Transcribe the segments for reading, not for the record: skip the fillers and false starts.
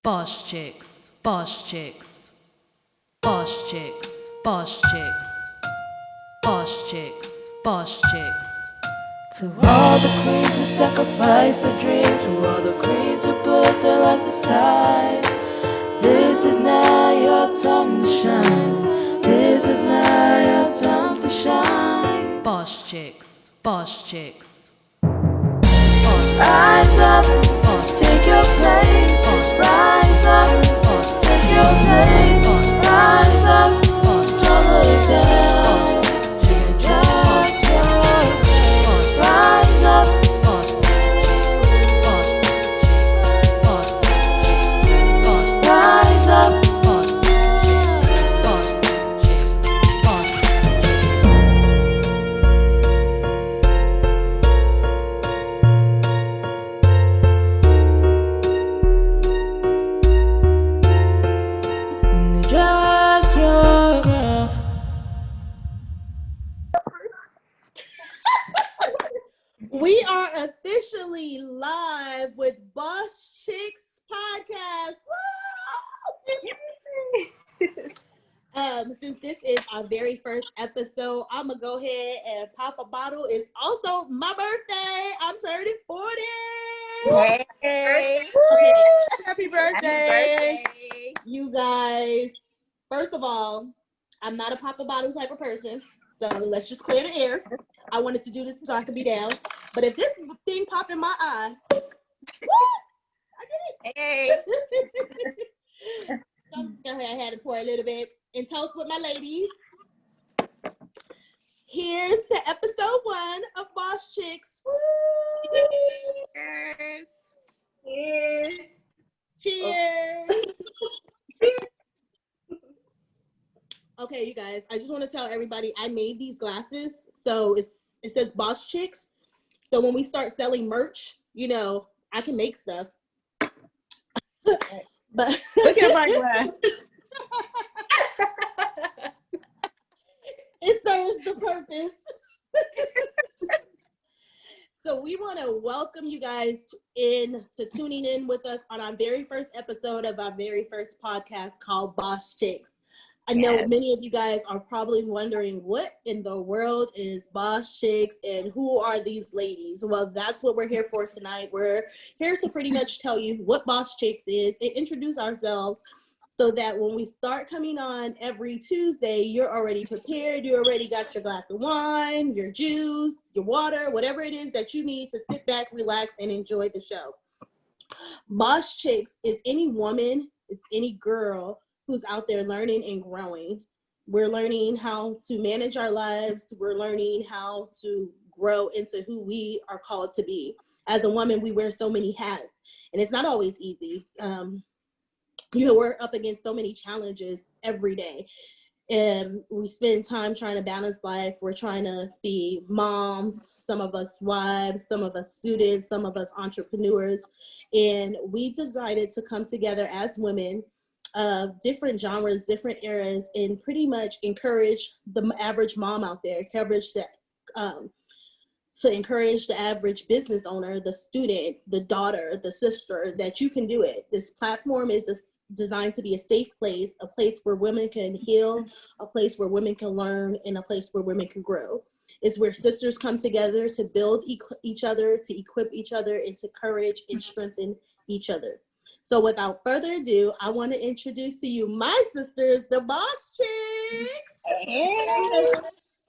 Bosschixsd, Bosschixsd, Bosschixsd, Bosschixsd, Bosschixsd, Bosschixsd. To all the queens who sacrifice their dream, to all the queens who put their lives aside, this is now your time to shine. This is now your time to shine. Bosschixsd, Bosschixsd. Rise up, take your place. Rise up, take your place. Rise up, don't look down. Just rise up. Rise up. Just your girl. We are officially live with Bosschixsd Podcast. Woo! Since this is our very first episode, I'm gonna go ahead and pop a bottle. It's also my birthday. I'm turning 40. Hey. Happy birthday, you guys. First of all, I'm not a pop a bottle type of person, so let's just clear the air. I wanted to do this so I could be down, but if this thing pop in my eye, woo, I did it. Hey. So I'm just gonna go ahead and pour a little bit and toast with my ladies. Here's to episode 1 of Bosschixsd. Woo! Cheers. Cheers. Cheers. Okay, you guys, I just want to tell everybody I made these glasses. So it says Bosschixsd. So when we start selling merch, you know, I can make stuff. But Look at my glass. it serves the purpose. So we want to welcome you guys in to tuning in with us on our very first episode of our very first podcast called Bosschixsd. I know many of you guys are probably wondering what in the world is Bosschixsd and who are these ladies? Well, that's what we're here for tonight. We're here to pretty much tell you what Bosschixsd is and introduce ourselves so that when we start coming on every Tuesday, you're already prepared. You already got your glass of wine, your juice, your water, whatever it is that you need to sit back, relax, and enjoy the show. Bosschixsd is any woman, it's any girl who's out there learning and growing. We're learning how to manage our lives. We're learning how to grow into who we are called to be. As a woman, we wear so many hats, and it's not always easy. We're up against so many challenges every day, and we spend time trying to balance life. We're trying to be moms, some of us wives, some of us students, some of us entrepreneurs, and we decided to come together as women of different genres, different eras, and pretty much encourage the average mom out there, to encourage the average business owner, the student, the daughter, the sister, that you can do it. This platform is designed to be a safe place, a place where women can heal, a place where women can learn, and a place where women can grow. It's where sisters come together to build each other, to equip each other, and to encourage and strengthen each other. So without further ado, I want to introduce to you my sisters, the Bosschixsd. Hey.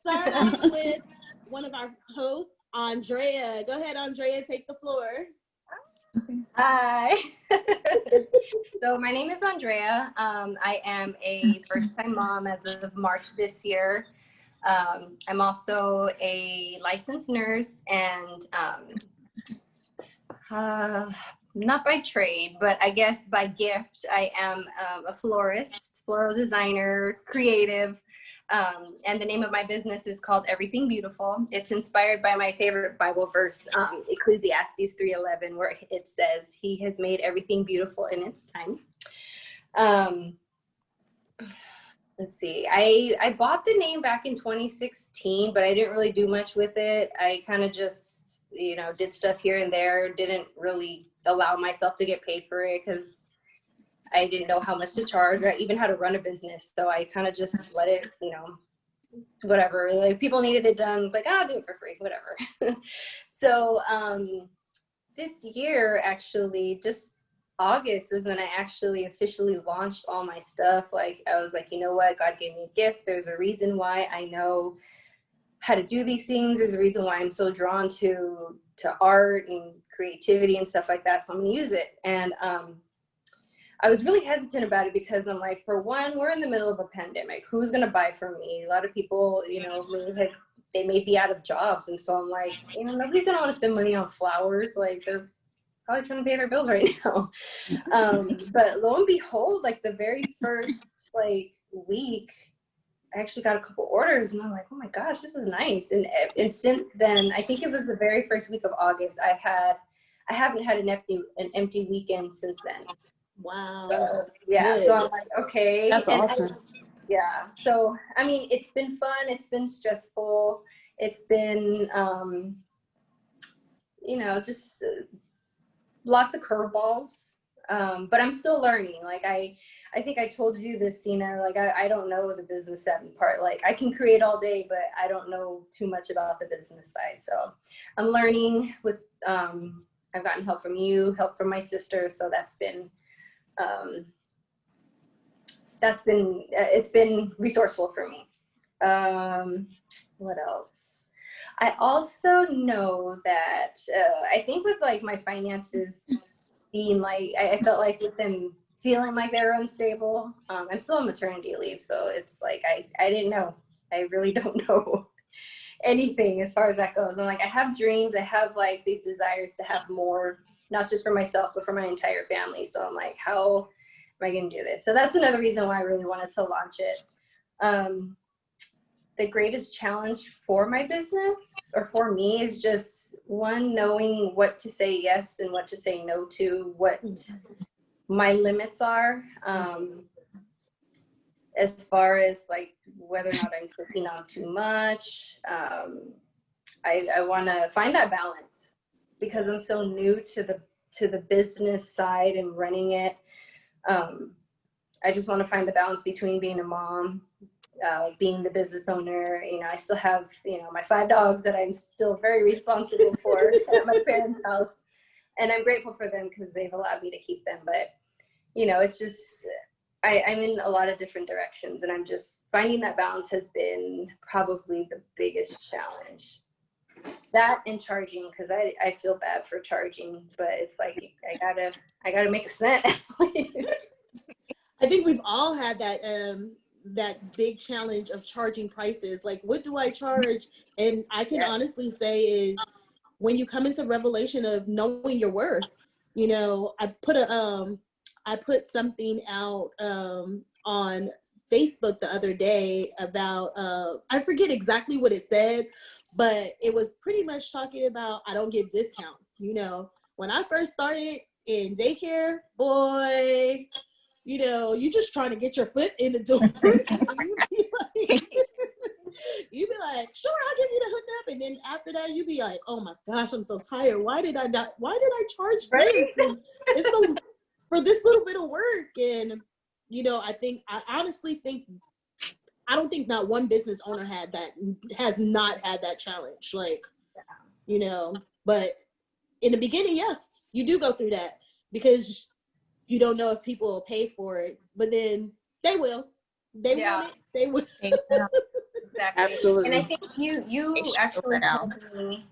Start off with one of our hosts, Andrea. Go ahead, Andrea, take the floor. Hi. So my name is Andrea. I am a first-time mom as of March this year. I'm also a licensed nurse and not by trade, but I guess by gift, I am a florist, floral designer, creative, and the name of my business is called Everything Beautiful. It's inspired by my favorite Bible verse, Ecclesiastes 3:11, where it says, "He has made everything beautiful in its time." Let's see, I bought the name back in 2016, but I didn't really do much with it. I kind of just, did stuff here and there, didn't really allow myself to get paid for it because I didn't know how much to charge or even how to run a business. So I kind of just let it, whatever. Like people needed it done. It's like, I'll do it for free, whatever. So this year, actually, just August was when I actually officially launched all my stuff. Like I was like, you know what? God gave me a gift. There's a reason why I know how to do these things. There's a reason why I'm so drawn to art and creativity and stuff like that. So I'm gonna use it. And I was really hesitant about it because I'm like, for one, we're in the middle of a pandemic. Who's gonna buy from me? A lot of people, they may be out of jobs. And so I'm like, nobody's gonna want to spend money on flowers. Like they're probably trying to pay their bills right now. But lo and behold, like the very first week, I actually got a couple orders and I'm like, oh my gosh, this is nice. And since then, I think it was the very first week of August, I haven't had an empty weekend since then. Wow. So, yeah. Good. So I'm like, okay. That's awesome. Yeah. So, I mean, it's been fun. It's been stressful. It's been, just lots of curveballs. But I'm still learning. Like I think I told you this, Sena, like I don't know the business savvy part. Like I can create all day, but I don't know too much about the business side. So I'm learning with, I've gotten help from you, help from my sister. So it's been resourceful for me. What else? I also know that I think with like my finances being like, I felt like with them feeling like they were unstable. I'm still on maternity leave, so it's like I didn't know. I really don't know anything as far as that goes. I'm like, I have dreams. I have like these desires to have more, not just for myself, but for my entire family. So I'm like, how am I going to do this? So that's another reason why I really wanted to launch it. The greatest challenge for my business or for me is just one, knowing what to say yes and what to say no to, what my limits are, as far as like whether or not I'm taking on too much. I want to find that balance because I'm so new to the business side and running it. I just want to find the balance between being a mom, being the business owner. I still have, my 5 dogs that I'm still very responsible for at my parents' house. And I'm grateful for them because they've allowed me to keep them. But, it's just, I'm in a lot of different directions. And I'm just finding that balance has been probably the biggest challenge. That and charging, because I feel bad for charging, but it's like, I gotta make a cent. I think we've all had that that big challenge of charging prices. Like, what do I charge? And I can honestly say is when you come into revelation of knowing your worth. I put something out on Facebook the other day about I forget exactly what it said, but it was pretty much talking about I don't give discounts. When I first started in daycare, boy, you just trying to get your foot in the door. You'd be like, sure, I'll give you the hookup. And then after that, you'd be like, oh my gosh, I'm so tired. Why did I charge this? And it's so, for this little bit of work. And, I honestly think, I don't think not one business owner has not had that challenge. Like, but in the beginning, yeah, you do go through that because you don't know if people will pay for it, but then they will. They want it. They will. Exactly. Absolutely. And I think you actually told me,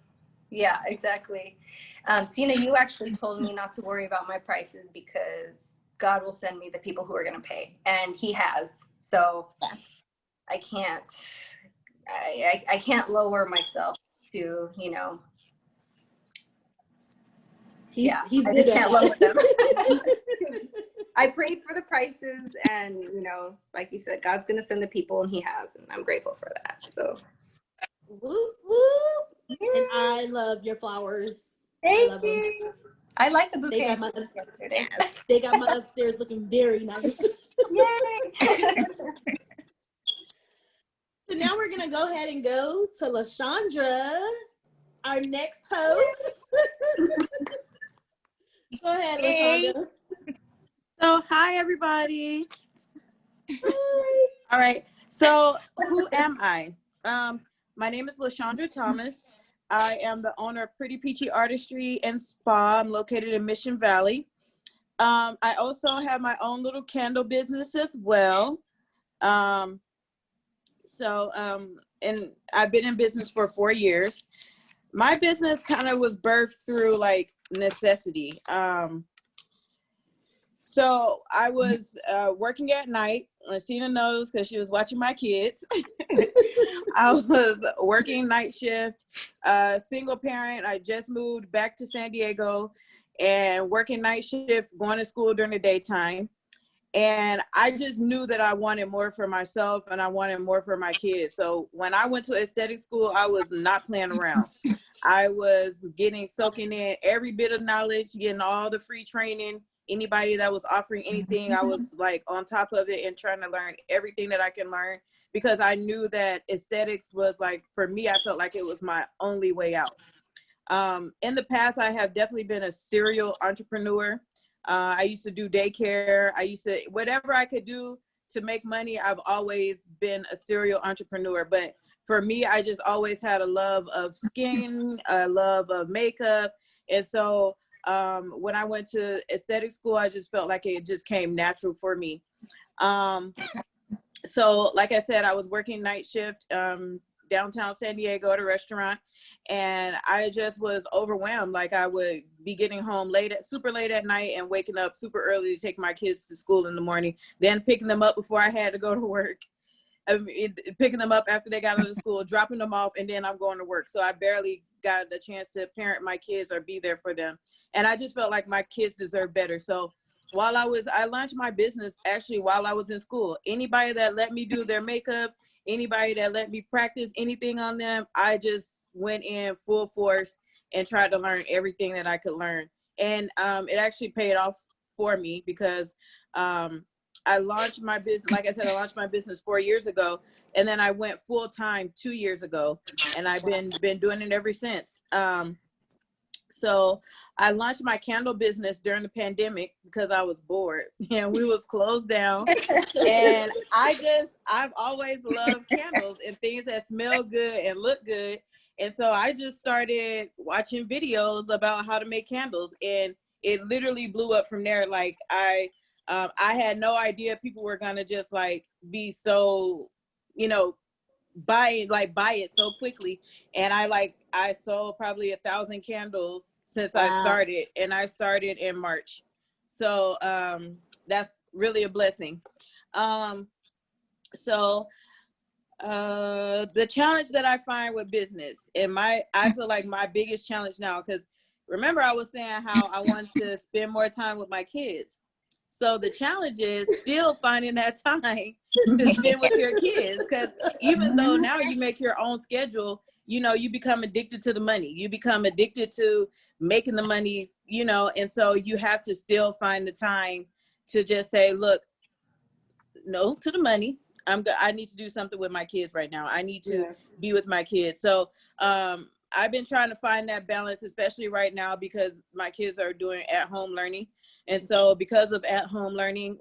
yeah, exactly. Sena, you actually told me not to worry about my prices because God will send me the people who are going to pay, and He has. So I can't lower myself to, He's I good just at can't that. lower them. I prayed for the prices, and like you said, God's gonna send the people, and He has, and I'm grateful for that. So, Whoop, whoop. And I love your flowers. Thank you. I like the bouquet yesterday. They got my upstairs looking very nice. Yay! So now we're gonna go ahead and go to Lashondra, our next host. Go ahead, Lashondra. So, hi, everybody. All right. So, who am I? My name is Lashondra Thomas. I am the owner of Pretty Peachy Artistry and Spa. I'm located in Mission Valley. I also have my own little candle business as well. Um, and I've been in business for 4 years. My business kind of was birthed through like necessity. So I was working at night. Sena knows because she was watching my kids. I was working night shift, single parent. I just moved back to San Diego and working night shift, going to school during the daytime. And I just knew that I wanted more for myself and I wanted more for my kids. So when I went to aesthetic school, I was not playing around. I was soaking in every bit of knowledge, getting all the free training. Anybody that was offering anything, I was like on top of it and trying to learn everything that I can learn, because I knew that aesthetics was like, for me, I felt like it was my only way out. In the past, I have definitely been a serial entrepreneur. I used to do daycare. Whatever I could do to make money, I've always been a serial entrepreneur. But for me, I just always had a love of skin, a love of makeup. And so when I went to aesthetic school, I just felt like it just came natural for me. So like I said, I was working night shift downtown San Diego at a restaurant, and I just was overwhelmed. Like I would be getting home super late at night and waking up super early to take my kids to school in the morning, then picking them up before I had to go to work, picking them up after they got out of school, dropping them off, and then I'm going to work. So I barely got a chance to parent my kids or be there for them. And I just felt like my kids deserve better. So I launched my business actually while I was in school. Anybody that let me do their makeup, anybody that let me practice anything on them, I just went in full force and tried to learn everything that I could learn. And it actually paid off for me, because I launched my business. Like I said, I launched my business 4 years ago, and then I went full time 2 years ago, and I've been doing it ever since. So I launched my candle business during the pandemic because I was bored and we was closed down. And I've always loved candles and things that smell good and look good. And so I just started watching videos about how to make candles, and it literally blew up from there. Like I had no idea people were gonna just like be so, buy it so quickly. And I sold probably 1,000 candles since I started, and I started in March. So that's really a blessing. So the challenge that I find with business, and I feel like my biggest challenge now, because remember I was saying how I want to spend more time with my kids. So the challenge is still finding that time to spend with your kids, because even though now you make your own schedule, you become addicted to the money. You become addicted to making the money, and so you have to still find the time to just say, look, no to the money. I need to do something with my kids right now. I need to be with my kids. So I've been trying to find that balance, especially right now because my kids are doing at-home learning. And so because of at-home learning,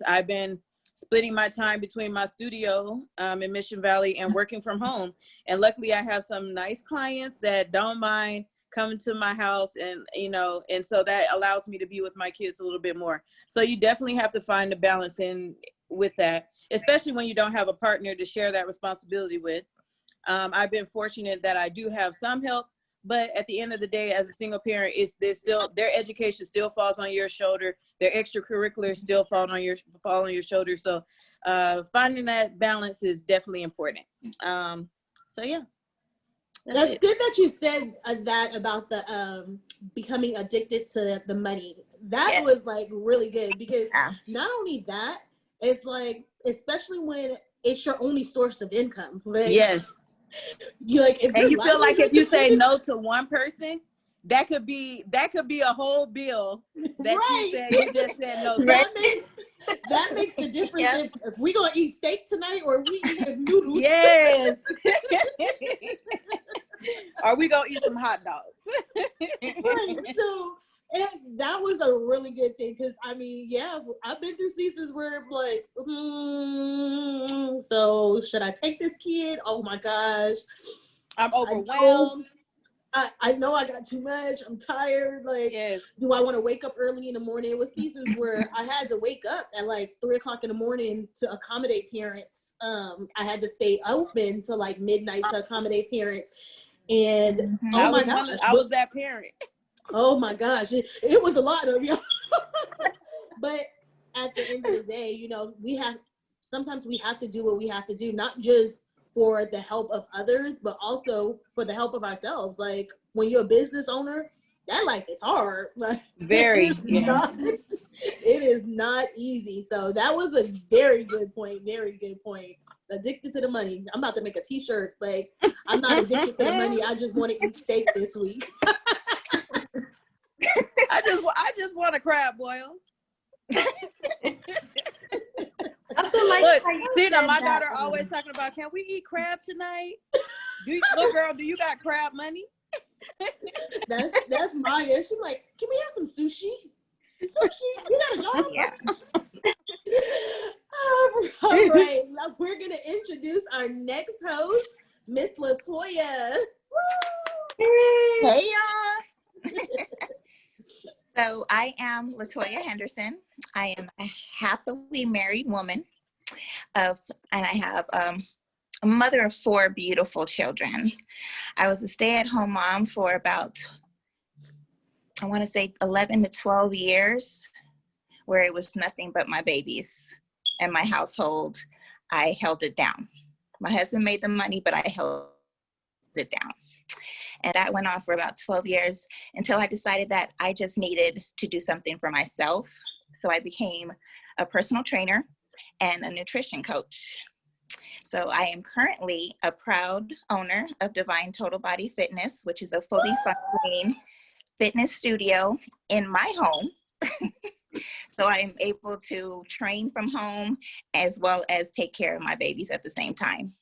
I've been splitting my time between my studio in Mission Valley and working from home. And luckily I have some nice clients that don't mind coming to my house, and and so that allows me to be with my kids a little bit more. So you definitely have to find the balance in with that, especially when you don't have a partner to share that responsibility with. I've been fortunate that I do have some help, but at the end of the day, as a single parent, their education still falls on your shoulder. Their extracurriculars still fall on your shoulder. So finding that balance is definitely important. So yeah. That's good that you said that about the becoming addicted to the money. That was like really good, because not only that, it's like, especially when it's your only source of income. Like, yes. You like, and you feel like if you say no to one person, that could be a whole bill that you just said no to. That makes the difference. If we gonna eat steak tonight, or we eating noodles. Yes. Or we gonna eat some hot dogs. Right. So that was a really good thing because I mean, yeah, I've been through seasons where I'm like, so should I take this kid? Oh my gosh, I'm overwhelmed. I know I got too much. I'm tired. Like, Yes. do I want to wake up early in the morning? It was seasons where I had to wake up at like 3:00 in the morning to accommodate parents. I had to stay open till like midnight to accommodate parents. And oh my gosh, I was that parent. Oh my gosh, it was a lot of you. But at the end of the day, you know, sometimes we have to do what we have to do, not just for the help of others, but also for the help of ourselves. Like when you're a business owner, that life is hard. Like Very. It is not easy. So that was a very good point. Very good point. Addicted to the money. I'm about to make a t-shirt. Like, I'm not addicted to the money. I just want to eat steak this week. I just want a crab boil. Also, like, look, Sena, my daughter always talking about, can we eat crab tonight? Look, girl, do you got crab money? That's Maya. She's like, can we have some sushi? Sushi? You got a job? Yeah. All right. Now we're going to introduce our next host, Miss Latoya. Hey, y'all. So I am Latoya Henderson. I am a happily married woman and I have a mother of 4 beautiful children. I was a stay-at-home mom for about, I want to say 11 to 12 years, where it was nothing but my babies and my household. I held it down. My husband made the money, but I held it down. And that went on for about 12 years until I decided that I just needed to do something for myself. So I became a personal trainer and a nutrition coach. So I am currently a proud owner of Divine Total Body Fitness, which is a fully functioning fitness studio in my home. So I am able to train from home as well as take care of my babies at the same time.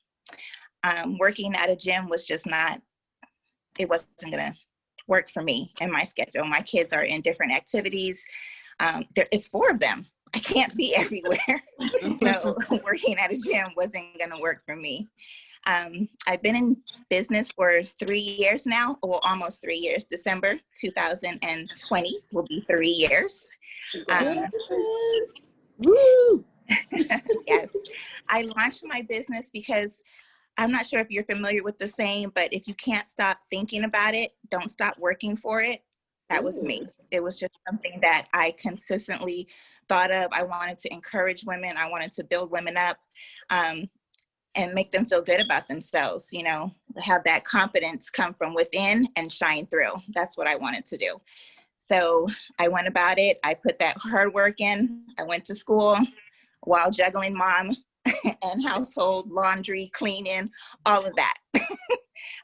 Working at a gym was just not, it wasn't gonna work for me and my schedule. My kids are in different activities. It's 4 of them. I can't be everywhere. So working at a gym wasn't gonna work for me. I've been in business for 3 years now, well, almost 3 years. December 2020 will be 3 years. Woo! Yes, I launched my business because I'm not sure if you're familiar with the saying, but if you can't stop thinking about it, don't stop working for it. That was me. It was just something that I consistently thought of. I wanted to encourage women. I wanted to build women up and make them feel good about themselves, you know, have that confidence come from within and shine through. That's what I wanted to do. So I went about it. I put that hard work in. I went to school while juggling mom and household, laundry, cleaning, all of that.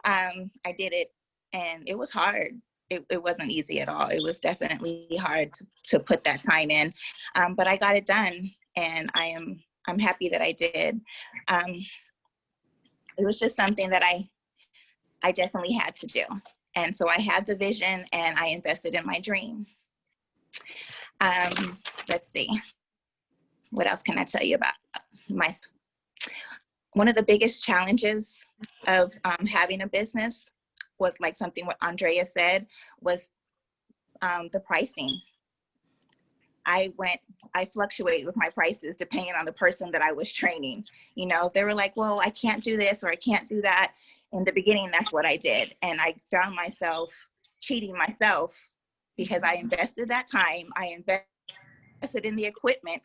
I did it and it was hard. It wasn't easy at all. It was definitely hard to put that time in, but I got it done and I'm happy that I did. It was just something that I definitely had to do. And so I had the vision and I invested in my dream. Let's see. What else can I tell you about one of the biggest challenges of having a business was like something what Andrea said was the pricing. I fluctuated with my prices depending on the person that I was training. You know, they were like, well, I can't do this or I can't do that. In the beginning, that's what I did. And I found myself cheating myself because I invested that time. I invested in the equipment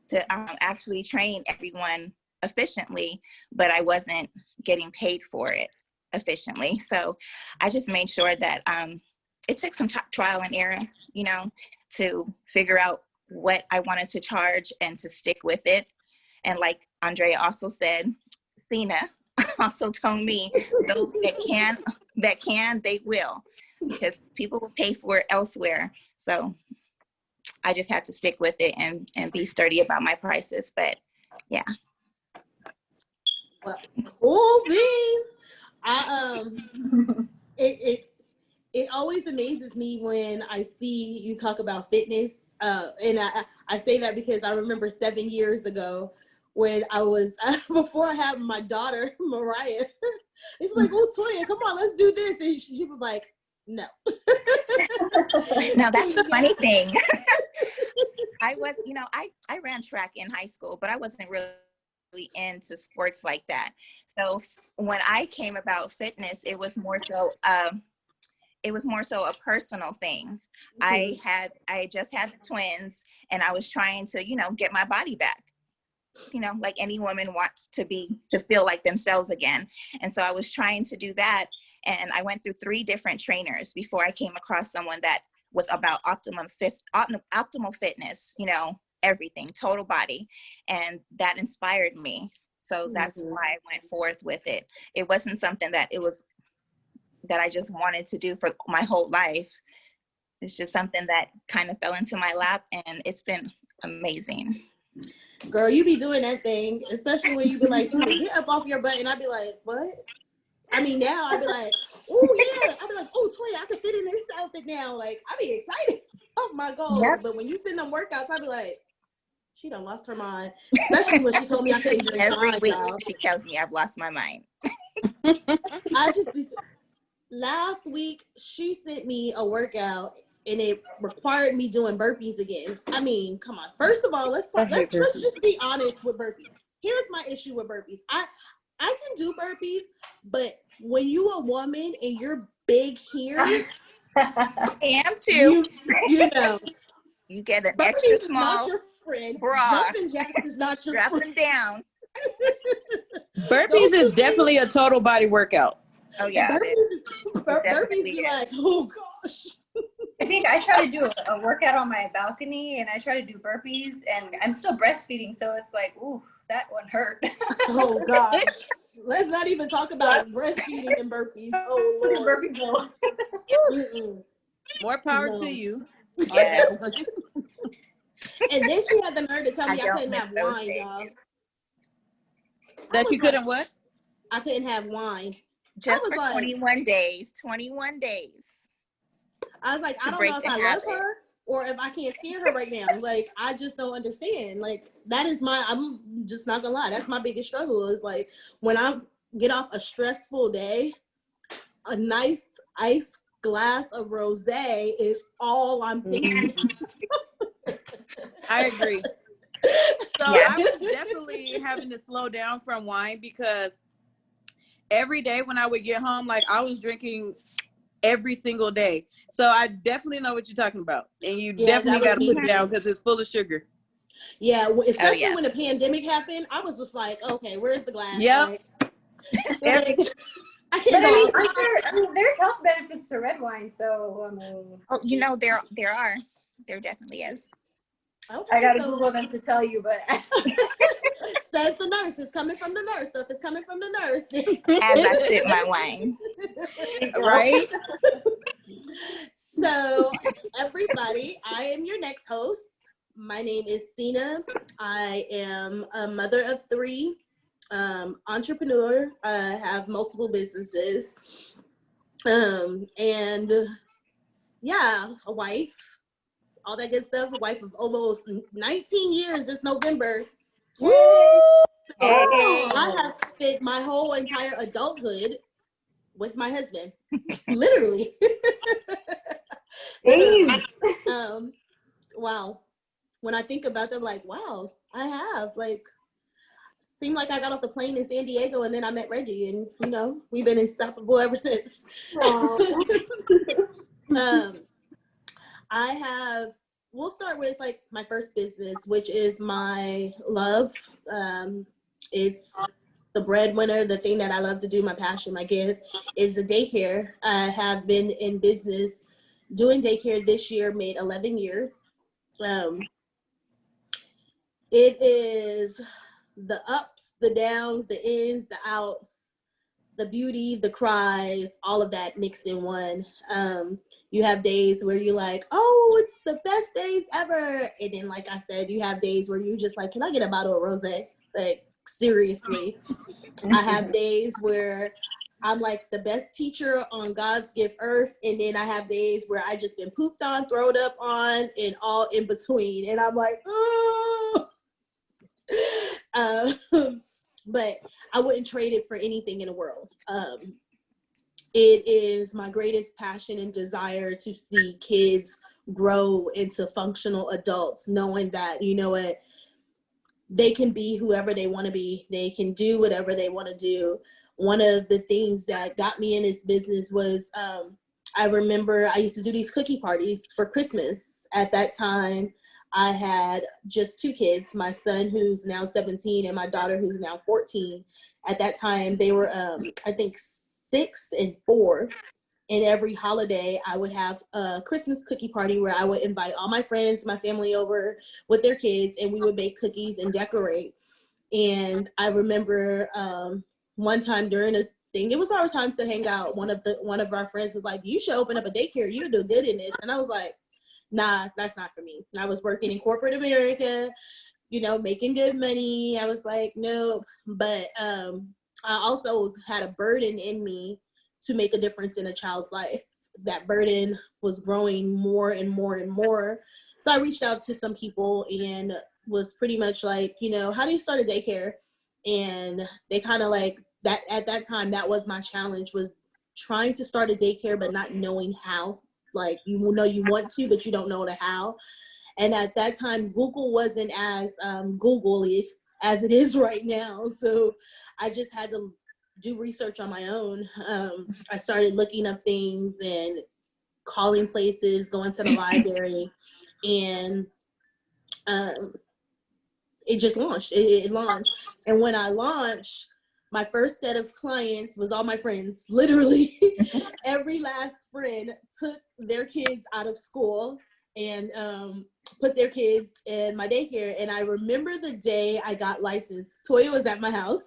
to actually train everyone efficiently, but I wasn't getting paid for it efficiently. So I just made sure that it took some trial and error, you know, to figure out what I wanted to charge and to stick with it. And like Andrea also said, Sena also told me those that can, they will, because people will pay for it elsewhere. So I just had to stick with it and be sturdy about my prices. But yeah. Well, cool beans. it always amazes me when I see you talk about fitness. And I say that because I remember 7 years ago when I was, before I had my daughter, Mariah, it's like, oh, Toya, come on, let's do this. And she was like, no. Now, that's the funny thing. I was, I ran track in high school, but I wasn't really into sports like that. So when I came about fitness, it was more so a personal thing. I just had the twins, and I was trying to, get my body back. Like any woman wants to feel like themselves again. And so I was trying to do that. And I went through 3 different trainers before I came across someone that was about optimal fitness, everything, total body. And that inspired me. So that's why I went forth with it. It wasn't something that I just wanted to do for my whole life. It's just something that kind of fell into my lap, and it's been amazing. Girl, you be doing that thing, especially when you be like, get up off your butt, and I'd be like, what? I mean, now I'd be like, oh yeah. I'd be like, oh, Toya, I can fit in this outfit now. Like, I'd be excited. Oh my God. Yep. But when you send them workouts, I'd be like, she done lost her mind. Especially when she told me I couldn't drink every wine, week. y'all. She tells me I've lost my mind. Last week, she sent me a workout, and it required me doing burpees again. I mean, come on. First of all, let's just be honest with burpees. Here's my issue with burpees. I can do burpees, but when you a woman and you're big here, I am too. You know, you get an burpees extra is small not your friend. bra. Jumping jacks is not your Strap friend. them down. Burpees is definitely a total body workout. Oh yeah, Burpees be like, oh gosh. I think I try to do a workout on my balcony, and I try to do burpees, and I'm still breastfeeding, so it's like, ooh, that one hurt. Oh gosh. Let's not even talk about breastfeeding and burpees. Oh Lord. Burpees though. More power to you. Yes. And then she had the nerve to tell me I don't couldn't miss have those wine, days. y'all. That you couldn't what? I couldn't have wine. Just for like, 21 days. 21 days. I was like, I don't know if I love her or if I can't stand her right now. Like, I just don't understand. Like, I'm just not gonna lie. That's my biggest struggle is like, when I get off a stressful day, a nice ice glass of rosé is all I'm thinking. I agree. So Yes. I was definitely having to slow down from wine because every day when I would get home, like I was drinking every single day. So I definitely know what you're talking about. And you definitely got to put it down because it's full of sugar. Yeah, especially when the pandemic happened, I was just like, okay, where's the glass? Yep. Like, I But can't I go mean, outside. there's health benefits to red wine, so I mean. Oh, there are. There definitely is. Okay, I gotta Google them to tell you, but says the nurse. It's coming from the nurse. So if it's coming from the nurse, then As I sip my wine. Right? So everybody, I am your next host. My name is Sena. I am a mother of 3, entrepreneur. I have multiple businesses, and yeah, a wife. All that good stuff. A wife of almost 19 years this November. Woo! I have spent my whole entire adulthood with my husband, literally. Wow. When I think about them, like, wow, I have. Like, seemed like I got off the plane in San Diego and then I met Reggie, and we've been inseparable ever since. We'll start with like my first business, which is my love. It's the breadwinner, the thing that I love to do, my passion, my gift is a daycare. I have been in business doing daycare this year, made 11 years. It is the ups, the downs, the ins, the outs, the beauty, the cries, all of that mixed in one. You have days where you're like, oh, it's the best days ever. And then, like I said, you have days where you just like, can I get a bottle of rosé? Like, seriously. I have days where I'm like the best teacher on God's gift earth. And then I have days where I just been pooped on, thrown up on, and all in between. And I'm like, oh. But I wouldn't trade it for anything in the world. It is my greatest passion and desire to see kids grow into functional adults, knowing that, you know what, they can be whoever they want to be. They can do whatever they want to do. One of the things that got me in this business was I remember I used to do these cookie parties for Christmas. At that time, I had just 2 kids, my son who's now 17 and my daughter who's now 14. At that time, they were, I think, 6 and 4. And every holiday, I would have a Christmas cookie party where I would invite all my friends, my family over with their kids, and we would bake cookies and decorate. And I remember one time during a thing, it was our times to hang out. One of our friends was like, "You should open up a daycare. You do good in this." And I was like, "Nah, that's not for me." I was working in corporate America, you know, making good money. I was like, "No." But I also had a burden in me to make a difference in a child's life. That burden was growing more and more and more. So I reached out to some people and was pretty much like, you know, how do you start a daycare? And they kind of like that at that time, that was my challenge, was trying to start a daycare, but not knowing how. Like, you know, you want to, but you don't know the how. And at that time, Google wasn't as Google-y as it is right now. So I just had to do research on my own. I started looking up things and calling places, going to the library, and it just launched. It launched. And when I launched, my first set of clients was all my friends. Literally, every last friend took their kids out of school and put their kids in my daycare. And I remember the day I got licensed. Toya was at my house.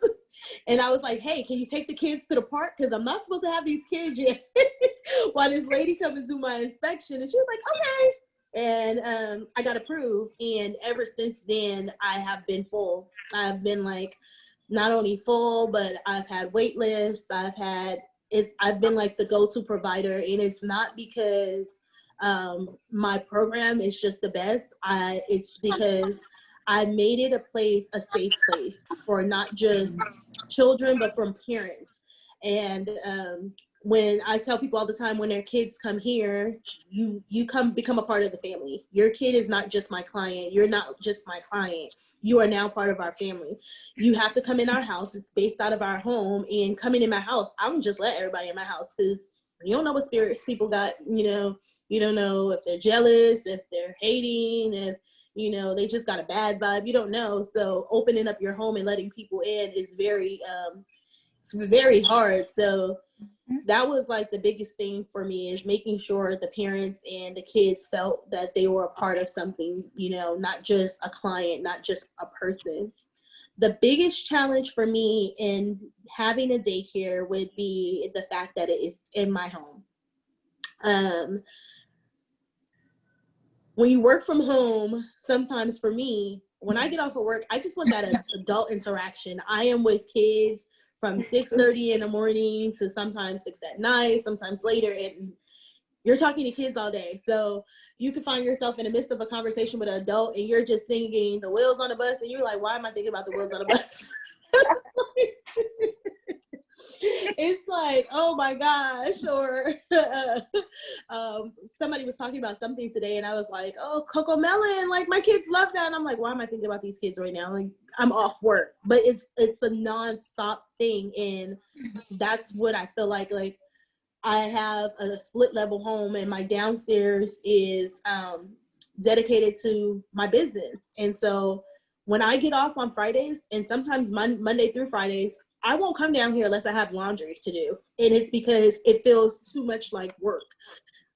And I was like, "Hey, can you take the kids to the park? Because I'm not supposed to have these kids yet." While this lady come and do my inspection. And she was like, "Okay." And I got approved. And ever since then, I have been full. I've been like, not only full, but I've had wait lists. I've been like the go-to provider. And it's not because my program is just the best. It's because I made it a safe place for not just children, but from parents. And when I tell people all the time, when their kids come here, you become a part of the family. Your kid is not just my client. You're not just my client. You are now part of our family. You have to come in our house. It's based out of our home. And coming in my house, I don't just let everybody in my house, because you don't know what spirits people got. You know, you don't know if they're jealous, if they're hating, if, you know, they just got a bad vibe. You don't know. So opening up your home and letting people in is it's very hard. So that was like the biggest thing for me, is making sure the parents and the kids felt that they were a part of something, you know, not just a client, not just a person. The biggest challenge for me in having a daycare would be the fact that it is in my home. When you work from home, sometimes for me, when I get off of work, I just want that adult interaction. I am with kids from 6:30 in the morning to sometimes 6 at night, sometimes later, and you're talking to kids all day. So you can find yourself in the midst of a conversation with an adult and you're just thinking the wheels on the bus, and you're like, "Why am I thinking about the wheels on the bus?" It's like, oh my gosh. Or somebody was talking about something today and I was like, "Oh, Coco Melon, like my kids love that." And I'm like, "Why am I thinking about these kids right now? Like, I'm off work." But it's a nonstop thing. And that's what I feel like I have a split level home, and my downstairs is dedicated to my business. And so when I get off on Fridays, and sometimes Monday through Fridays, I won't come down here unless I have laundry to do. And it's because it feels too much like work.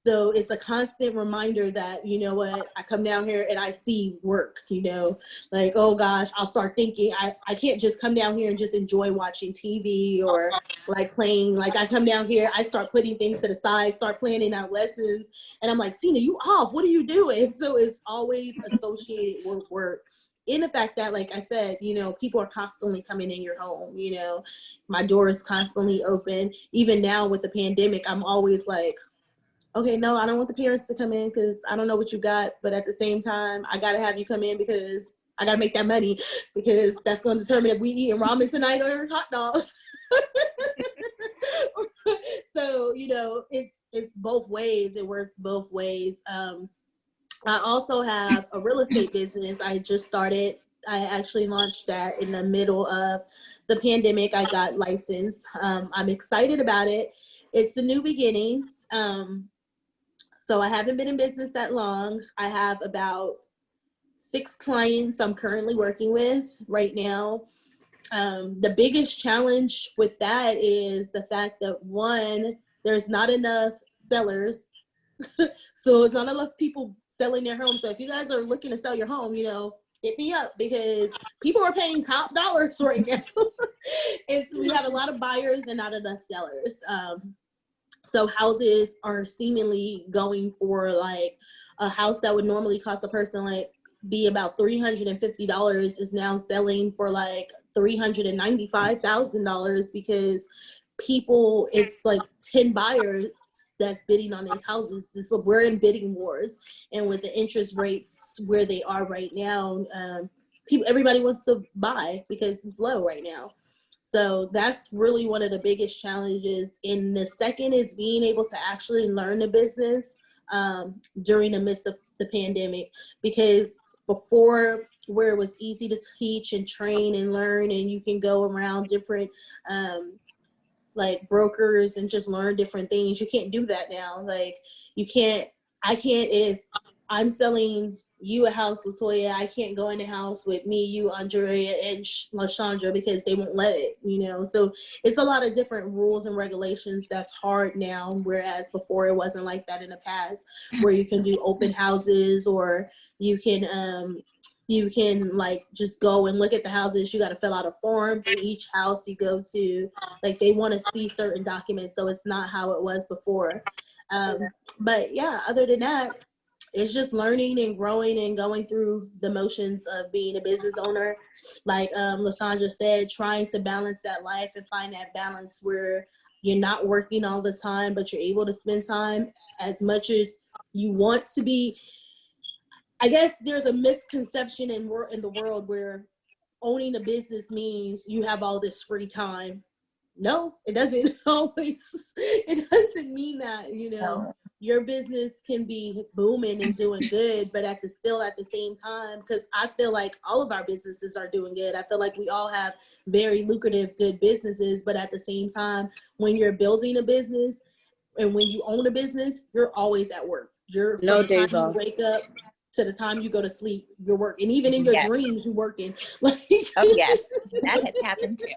So it's a constant reminder that, you know what, I come down here and I see work, you know, like, oh gosh, I'll start thinking, I can't just come down here and just enjoy watching TV or like playing. Like, I come down here, I start putting things to the side, start planning out lessons. And I'm like, "Sena, you off, what are you doing?" So it's always associated with work. in the fact that, like I said, people are constantly coming in your home, my door is constantly open. Even now with the pandemic, I'm always like, okay, no, I don't want the parents to come in because I don't know what you got. But at the same time, I got to have you come in because I got to make that money, because that's going to determine if we eating ramen tonight or hot dogs. So, it's both ways. It works both ways. I also have a real estate business I just started. I actually launched that in the middle of the pandemic. I got licensed. I'm excited about it. It's the new beginnings. So I haven't been in business that long. I have about 6 clients I'm currently working with right now. The biggest challenge with that is the fact that, one, there's not enough sellers. So it's not enough people selling their home. So if you guys are looking to sell your home, hit me up, because people are paying top dollars right now. We have a lot of buyers and not enough sellers. So houses are seemingly going for like a house that would normally cost a person like be about $350 is now selling for like $395,000, because people, it's like 10 buyers that's bidding on these houses. We're in bidding wars, and with the interest rates where they are right now, everybody wants to buy because it's low right now. So that's really one of the biggest challenges. And the second is being able to actually learn the business during the midst of the pandemic, because before, where it was easy to teach and train and learn, and you can go around different like brokers and just learn different things, you can't do that now. Like I can't, if I'm selling you a house, Latoya, I can't go in the house with me, you, Andrea, and Lashondra, because they won't let it, So it's a lot of different rules and regulations that's hard now, whereas before it wasn't like that in the past, where you can do open houses, or you can like just go and look at the houses. You got to fill out a form for each house you go to. Like, they want to see certain documents, so it's not how it was before. But yeah, other than that, it's just learning and growing and going through the motions of being a business owner. Like Lashondra said, trying to balance that life and find that balance where you're not working all the time, but you're able to spend time as much as you want to be. I guess there's a misconception in the world where owning a business means you have all this free time. No, it doesn't always. It doesn't mean that, No. Your business can be booming and doing good, but at the same time, because I feel like all of our businesses are doing good. I feel like we all have very lucrative, good businesses, but at the same time, when you're building a business and when you own a business, you're always at work. You're No from the days time off. you wake up to the time you go to sleep, you're working. Even in your dreams, you're working. Like, Oh yes, that has happened too.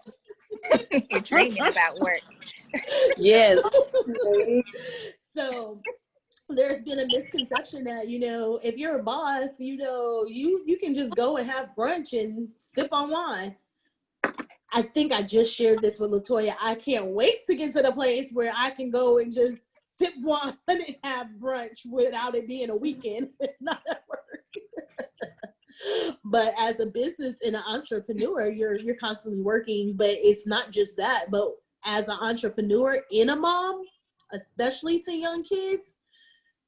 You're dreaming about work. Yes. So there's been a misconception that, if you're a boss, you can just go and have brunch and sip on wine. I think I just shared this with Latoya. I can't wait to get to the place where I can go and just sip wine and have brunch without it being a weekend, not at work. But as a business and an entrepreneur, you're constantly working. But it's not just that, but as an entrepreneur and a mom, especially to young kids,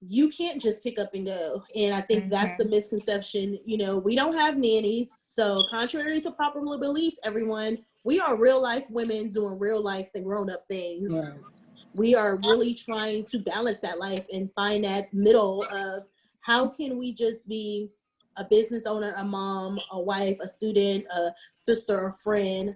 you can't just pick up and go. And I think that's the misconception. We don't have nannies. So contrary to popular belief, everyone, we are real life women doing real life and grown up things. Yeah. We are really trying to balance that life and find that middle of how can we just be a business owner, a mom, a wife, a student, a sister, a friend.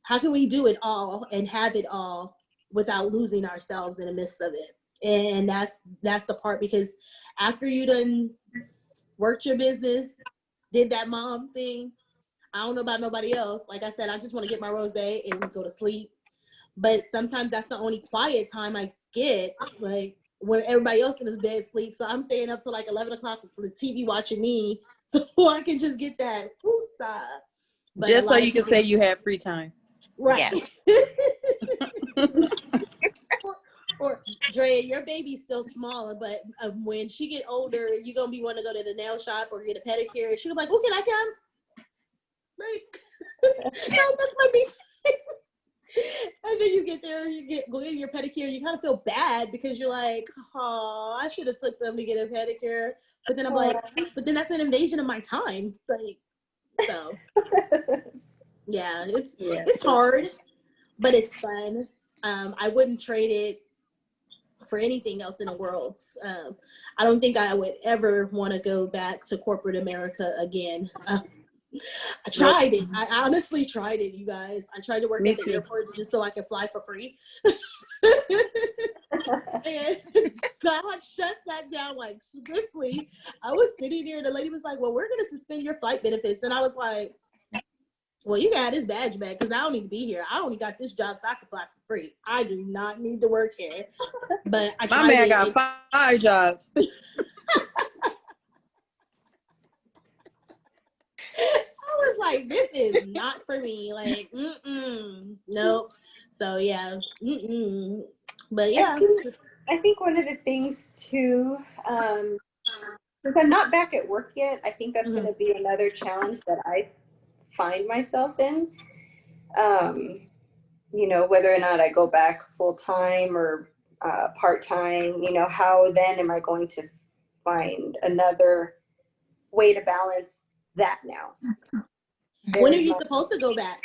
How can we do it all and have it all without losing ourselves in the midst of it? And that's the part, because after you done worked your business, did that mom thing, I don't know about nobody else. Like I said, I just want to get my rosé and go to sleep. But sometimes that's the only quiet time I get, like when everybody else in his bed sleeps. So I'm staying up till like 11 o'clock for the TV watching me, so I can just get that woosah. Just so you can say you have free time. Right. Yes. Or Dre, your baby's still smaller, but when she get older, you're going to be wanting to go to the nail shop or get a pedicure. She'll be like, oh, can I come? That's my me time. And then you get there, go get your pedicure. You kind of feel bad because you're like, oh, I should have took them to get a pedicure. But then I'm like, but then that's an invasion of my time. Like, so yeah, it's hard, but it's fun. I wouldn't trade it for anything else in the world. I don't think I would ever want to go back to corporate America again. I tried it. I honestly tried it, you guys. I tried to work at the airport just so I could fly for free. And God shut that down like swiftly. I was sitting there, the lady was like, well, we're going to suspend your flight benefits. And I was like, well, you got this badge back because I don't need to be here. I only got this job so I can fly for free. I do not need to work here. But I tried. My man got 5 jobs. I was like, this is not for me. Like, nope. So yeah, but yeah. I think one of the things too, since I'm not back at work yet, I think that's going to be another challenge that I find myself in. You know, whether or not I go back full time or part time, you know, how then am I going to find another way to balance that now? When are you supposed to go back?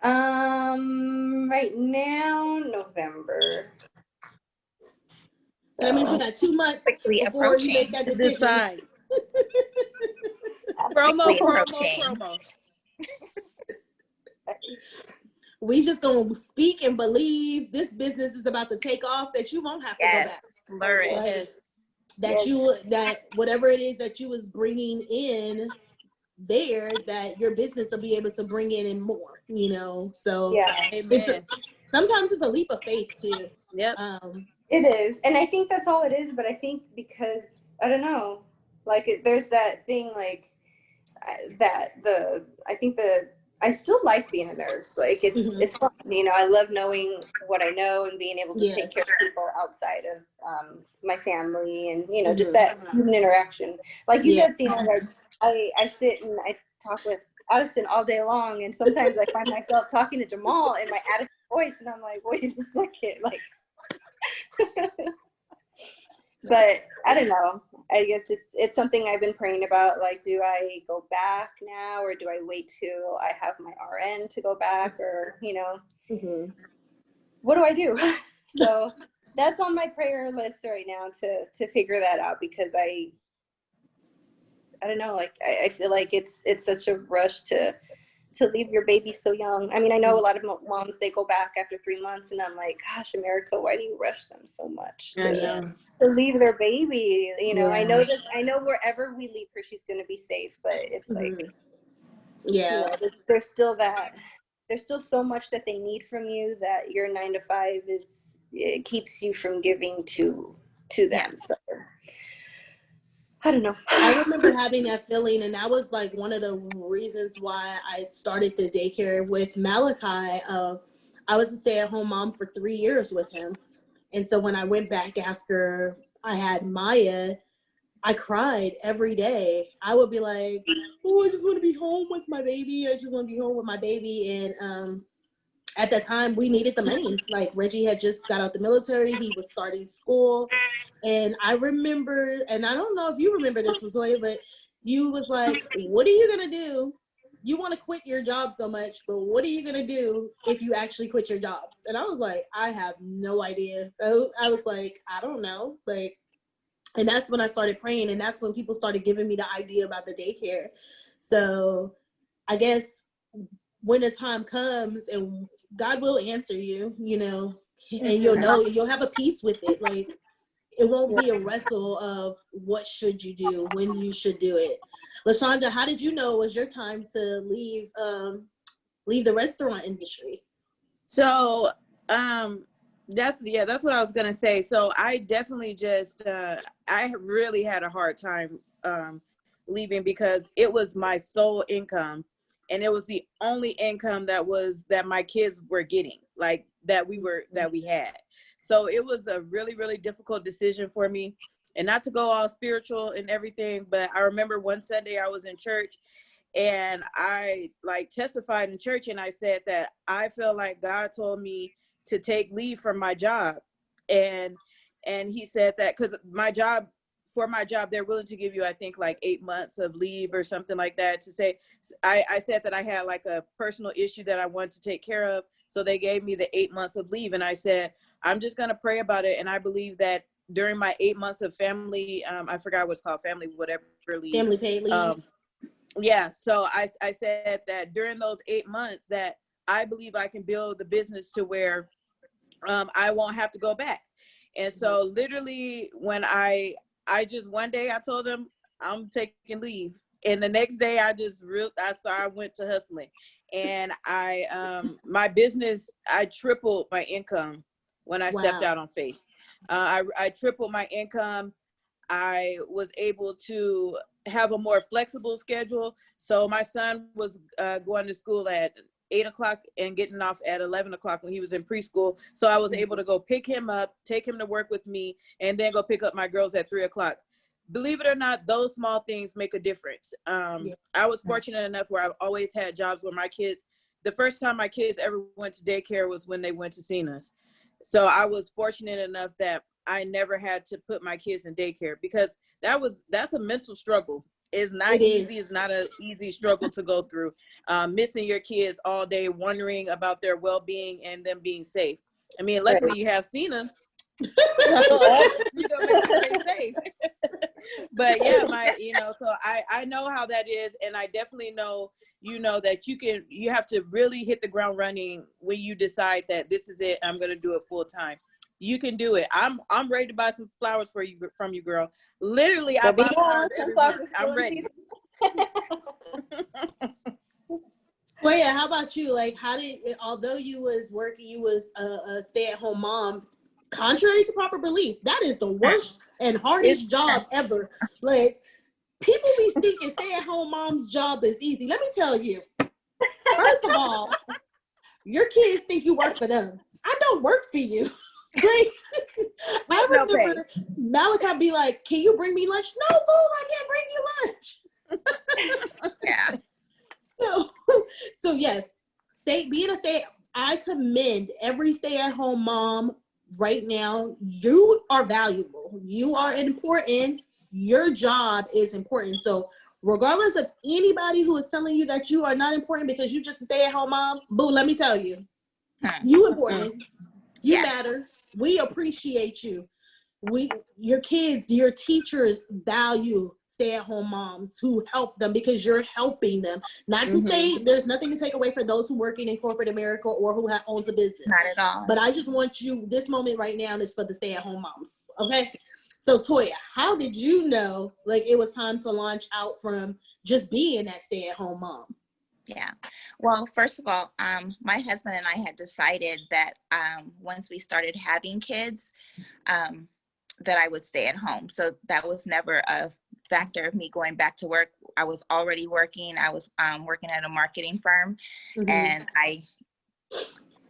Right now, November. So that means you got 2 months before you make that decision. Decide. promo. We just gonna speak and believe this business is about to take off, that you won't have to go back. Flourish. Like, that whatever it is that you was bringing in there, that your business will be able to bring in more, you know. So sometimes it's a leap of faith too. Yep. It is, and I think that's all it is. But I think because I don't know, like there's that thing like I still like being a nurse. Like it's fun, you know. I love knowing what I know and being able to take care of people outside of my family, and you know, just that human interaction. Like you said, Sena, like I sit and I talk with Addison all day long, and sometimes I find myself talking to Jamal in my attitude voice, and I'm like, wait a second, like. But I don't know. I guess it's something I've been praying about. Like, do I go back now, or do I wait till I have my RN to go back, or you know, what do I do? So that's on my prayer list right now to figure that out, because I don't know. Like I feel like it's such a rush to leave your baby so young. I mean, I know a lot of moms, they go back after 3 months, and I'm like, gosh, America, why do you rush them so much to leave their baby? You know, I know wherever we leave her, she's going to be safe, but it's like, you know, there's still so much that they need from you that your 9 to 5 it keeps you from giving to them. So I don't know. I remember having that feeling, and that was like one of the reasons why I started the daycare with Malachi. I was a stay-at-home mom for 3 years with him. And so when I went back after I had Maya, I cried every day. I would be like, oh, I just want to be home with my baby. And at that time, we needed the money. Like, Reggie had just got out the military. He was starting school. And I remember, and I don't know if you remember this, Latoya, but you was like, what are you going to do? You want to quit your job so much, but what are you going to do if you actually quit your job? And I was like, I have no idea. I was like, I don't know. Like, and that's when I started praying. And that's when people started giving me the idea about the daycare. So I guess when the time comes, and God will answer you, you know, and you'll have a peace with it. Like, it won't be a wrestle of what should you do, when you should do it. Lashondra, how did you know it was your time to leave the restaurant industry? So that's what I was gonna say. So I definitely just I really had a hard time leaving, because it was my sole income, and it was the only income that my kids were getting, like that we had. So it was a really, really difficult decision for me. And not to go all spiritual and everything, but I remember one Sunday I was in church, And I like testified in church, and I said that I feel like God told me to take leave from my job. And he said that because for my job, they're willing to give you, I think, like 8 months of leave or something like that, to say, I said that I had like a personal issue that I wanted to take care of. So they gave me the 8 months of leave. And I said, I'm just going to pray about it. And I believe that during my 8 months of family, I forgot what's called family, whatever leave. Family paid leave. Yeah. So I said that during those 8 months that I believe I can build the business to where I won't have to go back. And so literally when I just, one day I told him I'm taking leave. And the next day I went to hustling. And my business, I tripled my income when I stepped out on faith. I tripled my income. I was able to have a more flexible schedule. So my son was going to school at 8 o'clock and getting off at 11 o'clock when he was in preschool. So I was able to go pick him up, take him to work with me, and then go pick up my girls at 3 o'clock. Believe it or not, those small things make a difference. I was fortunate enough where I've always had jobs where my kids, the first time my kids ever went to daycare was when they went to Sena's. So I was fortunate enough that I never had to put my kids in daycare, because that's a mental struggle. It's not easy. It's not an easy struggle to go through. Missing your kids all day, wondering about their well-being and them being safe. I mean, luckily you have Sena. So she's gonna make you stay safe. But yeah, so I know how that is, and I definitely know, that you have to really hit the ground running when you decide that this is it. I'm gonna do it full time. You can do it. I'm ready to buy some flowers from you, girl. Literally, I buy flowers every week. I'm ready. Well, yeah. How about you? Like, although you was working, you was a stay-at-home mom. Contrary to proper belief, that is the worst and hardest job ever. Like, people be thinking stay-at-home mom's job is easy. Let me tell you. First of all, your kids think you work for them. I don't work for you. Like, I remember Malachi be like, "Can you bring me lunch?" No, fool, I can't bring you lunch. Yeah. So yes, I commend every stay-at-home mom right now. You are valuable. You are important. Your job is important. So regardless of anybody who is telling you that you are not important because you just a stay-at-home mom, boo, let me tell you, you important. You matter. We appreciate you. Your kids, your teachers value stay-at-home moms who help them because you're helping them. Not to say there's nothing to take away for those who working in corporate America or who owns a business. Not at all. But I just want you, this moment right now is for the stay-at-home moms. Okay? So Toya, how did you know like it was time to launch out from just being that stay-at-home mom? Yeah. Well, first of all, my husband and I had decided that once we started having kids, that I would stay at home. So that was never a factor of me going back to work. I was already working. I was working at a marketing firm, and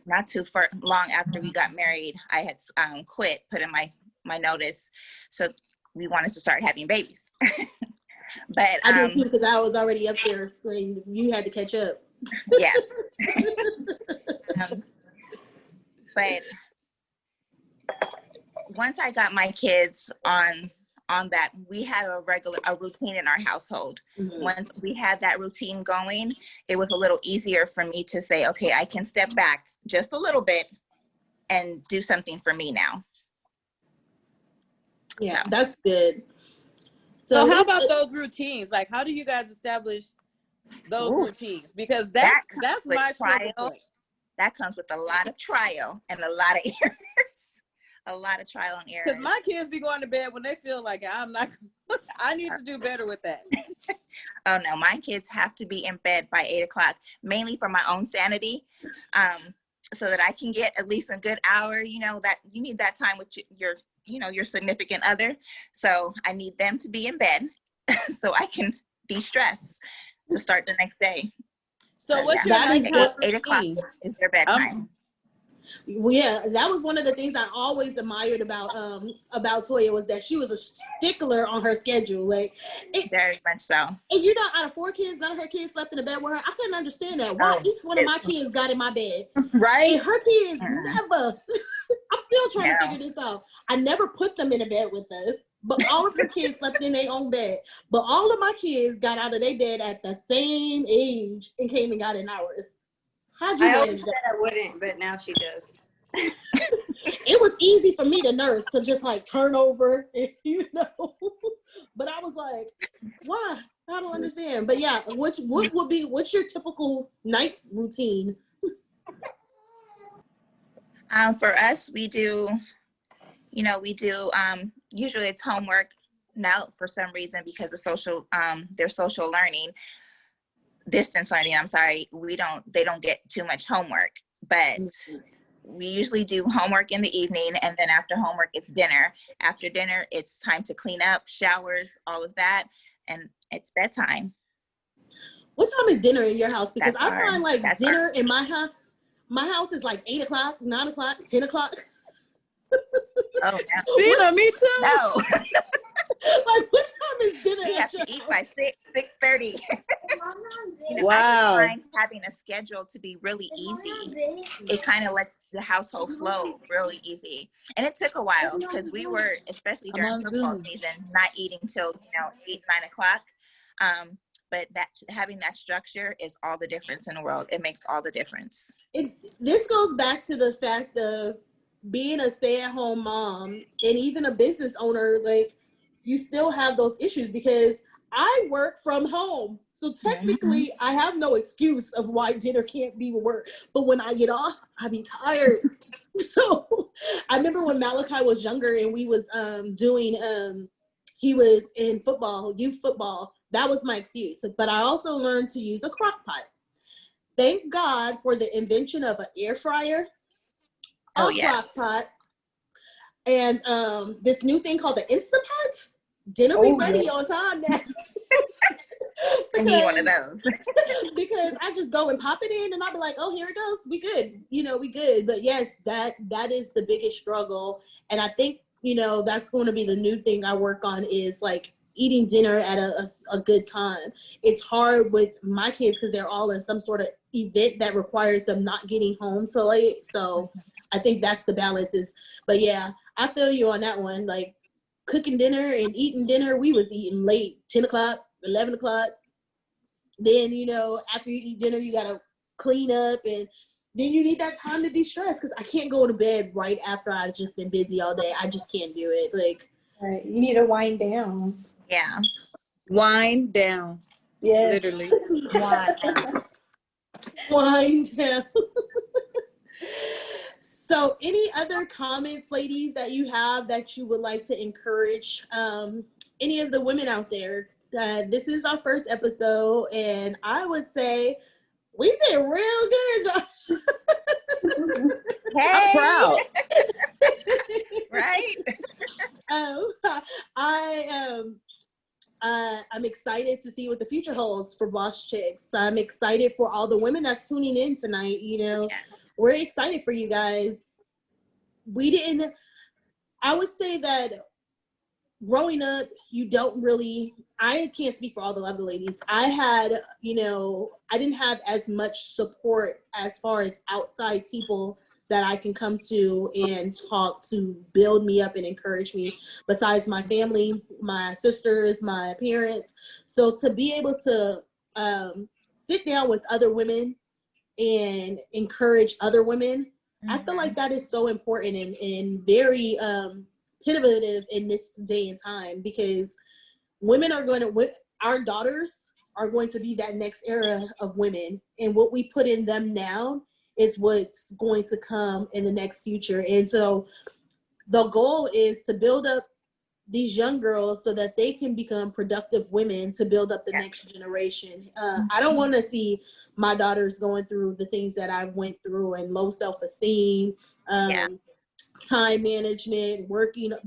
not too long after we got married, I had quit, put in my notice. So we wanted to start having babies. But I did too, because I was already up there when you had to catch up. Yes. But once I got my kids on that, we had a routine in our household. Once we had that routine going, it was a little easier for me to say, okay, I can step back just a little bit and do something for me now. Yeah, that's good. So how about those routines? Like, how do you guys establish those routines? Because that's my struggle point. That comes with a lot of trial and a lot of errors. A lot of trial and errors. Because my kids be going to bed when they feel like I need to do better with that. Oh no, my kids have to be in bed by 8 o'clock, mainly for my own sanity. So that I can get at least a good hour, that you need that time with your significant other. So I need them to be in bed so I can de-stress to start the next day. So what's your 8 o'clock is their bedtime. Well, yeah, that was one of the things I always admired about Toya, was that she was a stickler on her schedule. Like, Very much so. and you know, out of 4 kids, none of her kids slept in the bed with her. I couldn't understand that. Why each one of my kids got in my bed, Right? and her kids never. I'm still trying to figure this out. I never put them in a bed with us, but all of her kids slept in their own bed. But all of my kids got out of their bed at the same age and came and got in ours. How'd you I manage always that? said I wouldn't, but now she does. It was easy for me to nurse, to just like turn over, you know. But I was like, why? I don't understand. But yeah, what's your typical night routine? For us, we do usually it's homework. Now, for some reason, because of their social learning, distance learning, I'm sorry, they don't get too much homework, but we usually do homework in the evening, and then after homework, it's dinner. After dinner, it's time to clean up, showers, all of that, and it's bedtime. What time is dinner in your house? Because I find like dinner in my house is like 8 o'clock, 9 o'clock, 10 o'clock. Oh, no. Sena, me too. No. Like, what time is dinner? We have to eat by 6:30. Wow. I find having a schedule to be really easy. It kind of lets the household flow really easy. And it took a while, because we were, especially during football season, not eating till 8, 9 o'clock. But having that structure is all the difference in the world. It makes all the difference. This goes back to the fact of being a stay-at-home mom and even a business owner. Like, you still have those issues, because I work from home. So technically, I have no excuse of why dinner can't be work. But when I get off, I be tired. So I remember when Malachi was younger and we was he was in football, youth football. That was my excuse. But I also learned to use a crock pot. Thank God for the invention of an air fryer, crock pot, and this new thing called the Instapot. Dinner be ready on time now. I need one of those. Because I just go and pop it in, and I'll be like, oh, here it goes. We good. We good. But yes, that is the biggest struggle. And I think, that's going to be the new thing I work on, is like eating dinner at a good time. It's hard with my kids because they're all in some sort of event that requires them not getting home so late. So I think that's the balance is. But yeah, I feel you on that one. Like, cooking dinner and eating dinner, we was eating late, 10 o'clock, 11 o'clock. Then, after you eat dinner, you got to clean up, and then you need that time to de-stress, because I can't go to bed right after I've just been busy all day. I just can't do it. Like, right. You need to wind down. Yeah. Wind down. Yeah. Literally. Wind down. So any other comments, ladies, that you have that you would like to encourage any of the women out there? This is our first episode, and I would say we did real good, y'all. Hey. I'm proud. Right? I'm excited to see what the future holds for Bosschixsd. I'm excited for all the women that's tuning in tonight. We're excited for you guys. I would say that growing up, I can't speak for all the other ladies. I had, I didn't have as much support as far as outside people that I can come to and talk to build me up and encourage me, besides my family, my sisters, my parents. So to be able to sit down with other women and encourage other women, I feel like that is so important and very pivotal in this day and time, because our daughters are going to be that next era of women, and what we put in them now is what's going to come in the next future. And so the goal is to build up these young girls so that they can become productive women to build up the next generation. I don't want to see my daughters going through the things that I went through, and low self-esteem, time management,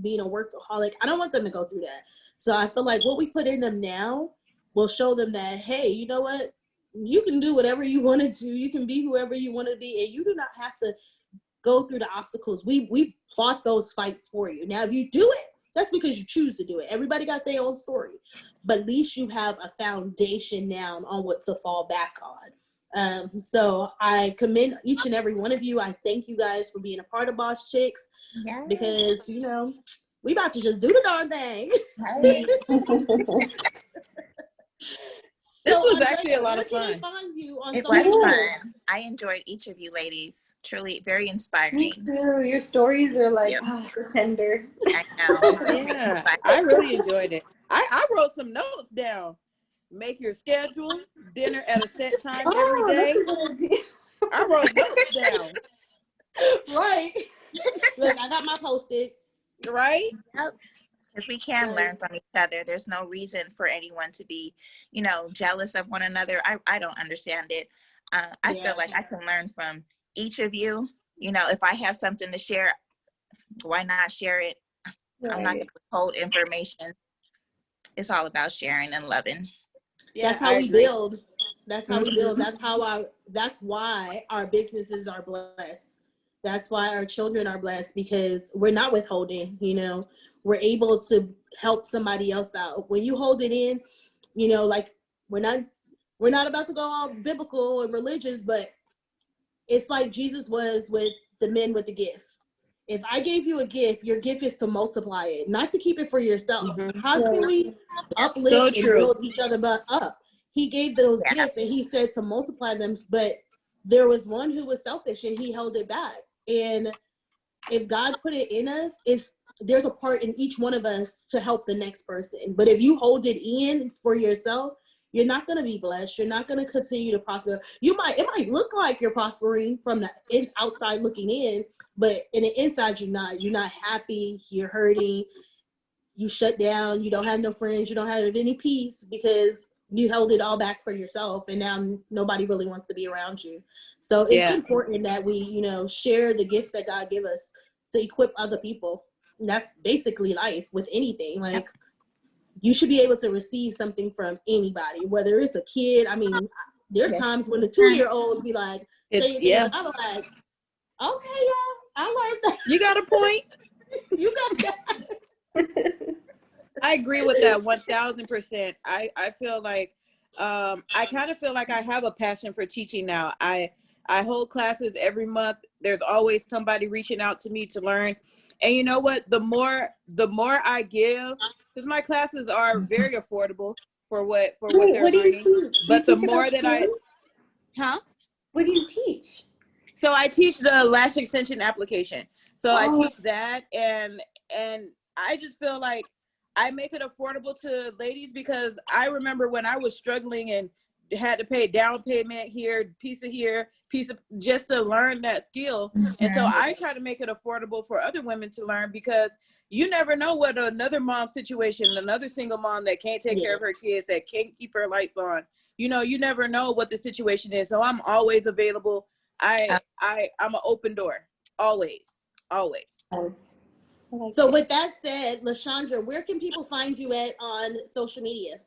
being a workaholic. I don't want them to go through that. So I feel like what we put in them now will show them that, hey, you know what? You can do whatever you want to do. You can be whoever you want to be, and you do not have to go through the obstacles. We fought those fights for you. Now, if you do it, that's because you choose to do it. Everybody got their own story, but at least you have a foundation now on what to fall back on. So I commend each and every one of you. I thank you guys for being a part of Bosschixsd, because, you know, we about to just do the darn thing. This So, was Andrea, actually a lot of where can fun. they find you on It social was media? fun. I enjoyed each of you ladies. Truly very inspiring. Me too. Your stories are like, Yep. so tender. I know. Yeah, I really enjoyed it. I wrote some notes down. Make your schedule, dinner at a set time every day. That's a good idea. I wrote notes down, Right. Look, I got my Post-it. right? Yep. Because we can learn from each other. There's no reason for anyone to be, you know, jealous of one another. I don't understand it. I feel like I can learn from each of you. You know, if I have something to share, why not share it? I'm not going to withhold information. It's all about sharing and loving. Yeah, That's how I we agree. build. That's how we build. That's why our businesses are blessed. That's why our children are blessed, because we're not withholding, you know. We're able to help somebody else out. When you hold it in, you know, like we're not about to go all biblical and religious, but it's like Jesus was with the men with the gift. If I gave you a gift, your gift is to multiply it, not to keep it for yourself. Mhm. How can we uplift So and true. build each other up? He gave those Yeah. gifts and he said to multiply them, but there was one who was selfish and he held it back. And if God put it in us, there's a part in each one of us to help the next person. But if you hold it in for yourself, you're not going to be blessed. You're not going to continue to prosper. It might look like you're prospering from the outside looking in, but in the inside, you're not happy. You're hurting. You shut down. You don't have no friends. You don't have any peace because you held it all back for yourself, and now nobody really wants to be around you. So it's important that we, you know, share the gifts that God give us to equip other people. And that's basically life with anything. Like, you should be able to receive something from anybody, whether it's a kid. I mean, there's times when the 2-year-olds be like, I'm like, okay, y'all, I learned that. You got a point. You got that. I agree with that 1000%. I feel like I kind of feel like I have a passion for teaching now. I hold classes every month. There's always somebody reaching out to me to learn. And you know what? The more I give, because my classes are very affordable for what they're learning. But the more that What do you teach? So I teach the lash extension application. So I teach that, and I just feel like I make it affordable to ladies, because I remember when I was struggling and had to pay down payment here, piece of just to learn that skill. And so I try to make it affordable for other women to learn, because you never know what another mom's situation, another single mom that can't take care of her kids, that can't keep her lights on, you know, you never know what the situation is. So I'm always available. I'm an open door, always. So with that said, Lashondra, where can people find you at on social media?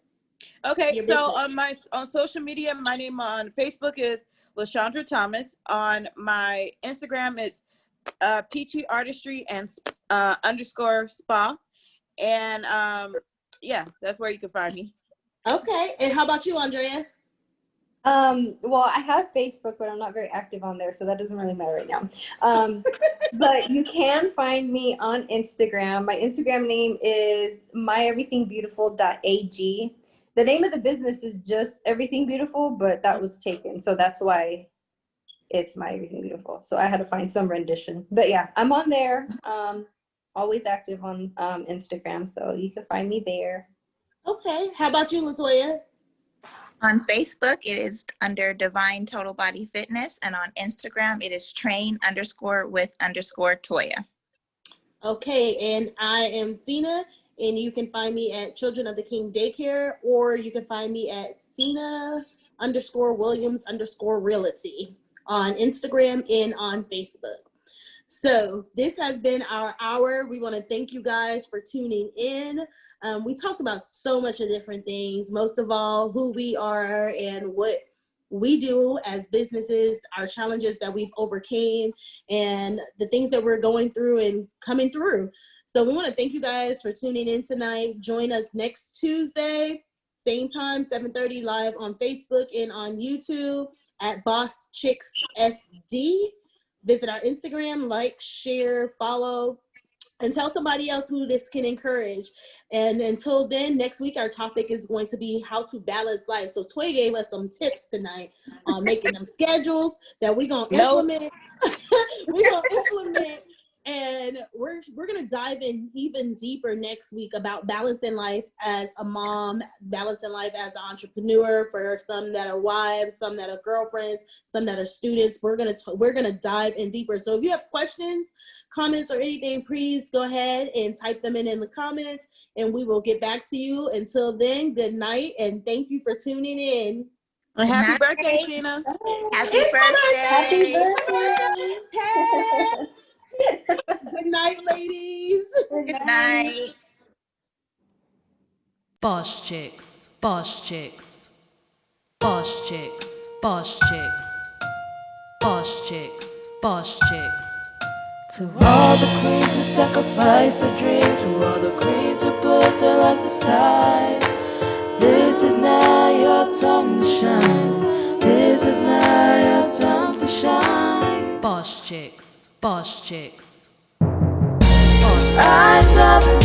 Okay, Your so business. on social media, my name on Facebook is Lashondra Thomas. On my Instagram is Peachy Artistry and _ spa. And yeah, that's where you can find me. Okay, and how about you, Andrea? Well, I have Facebook, but I'm not very active on there, so that doesn't really matter right now. But you can find me on Instagram. My Instagram name is myeverythingbeautiful.ag. The name of the business is just Everything Beautiful, but that was taken, so that's why it's My Everything Beautiful. So I had to find some rendition. But yeah, I'm on there. Always active on Instagram, so you can find me there. Okay, how about you, Latoya? On Facebook, it is under Divine Total Body Fitness, and on Instagram, it is train_with_Toya. Okay, and I am Sena, and you can find me at Children of the King Daycare, or you can find me at Sena_Williams_Realty on Instagram and on Facebook. So this has been our hour. We want to thank you guys for tuning in. We talked about so much of different things, most of all who we are and what we do as businesses, our challenges that we've overcame, and the things that we're going through and coming through. So we want to thank you guys for tuning in tonight. Join us next Tuesday, same time, 7:30, live on Facebook and on YouTube at Bosschixsd. Visit our Instagram, like, share, follow, and tell somebody else who this can encourage. And until then, next week, our topic is going to be how to balance life. So Toy gave us some tips tonight on making them schedules that we're going to implement. We're going to implement. And we're going to dive in even deeper next week about balancing life as a mom, balancing life as an entrepreneur, for some that are wives, some that are girlfriends, some that are students. We're going to dive in deeper. So if you have questions, comments, or anything, please go ahead and type them in the comments, and we will get back to you. Until then, good night, and thank you for tuning in. And happy Night. birthday, Sena. Happy birthday. Hey. Good night, ladies. Good night. Bosschixsd, Bosschixsd, Bosschixsd, Bosschixsd, Bosschixsd, Bosschixsd. To all the queens who sacrifice their dream, to all the queens who put their lives aside, this is now your time to shine. This is now your time to shine. Bosschixsd, Bosschixsd. Rise up.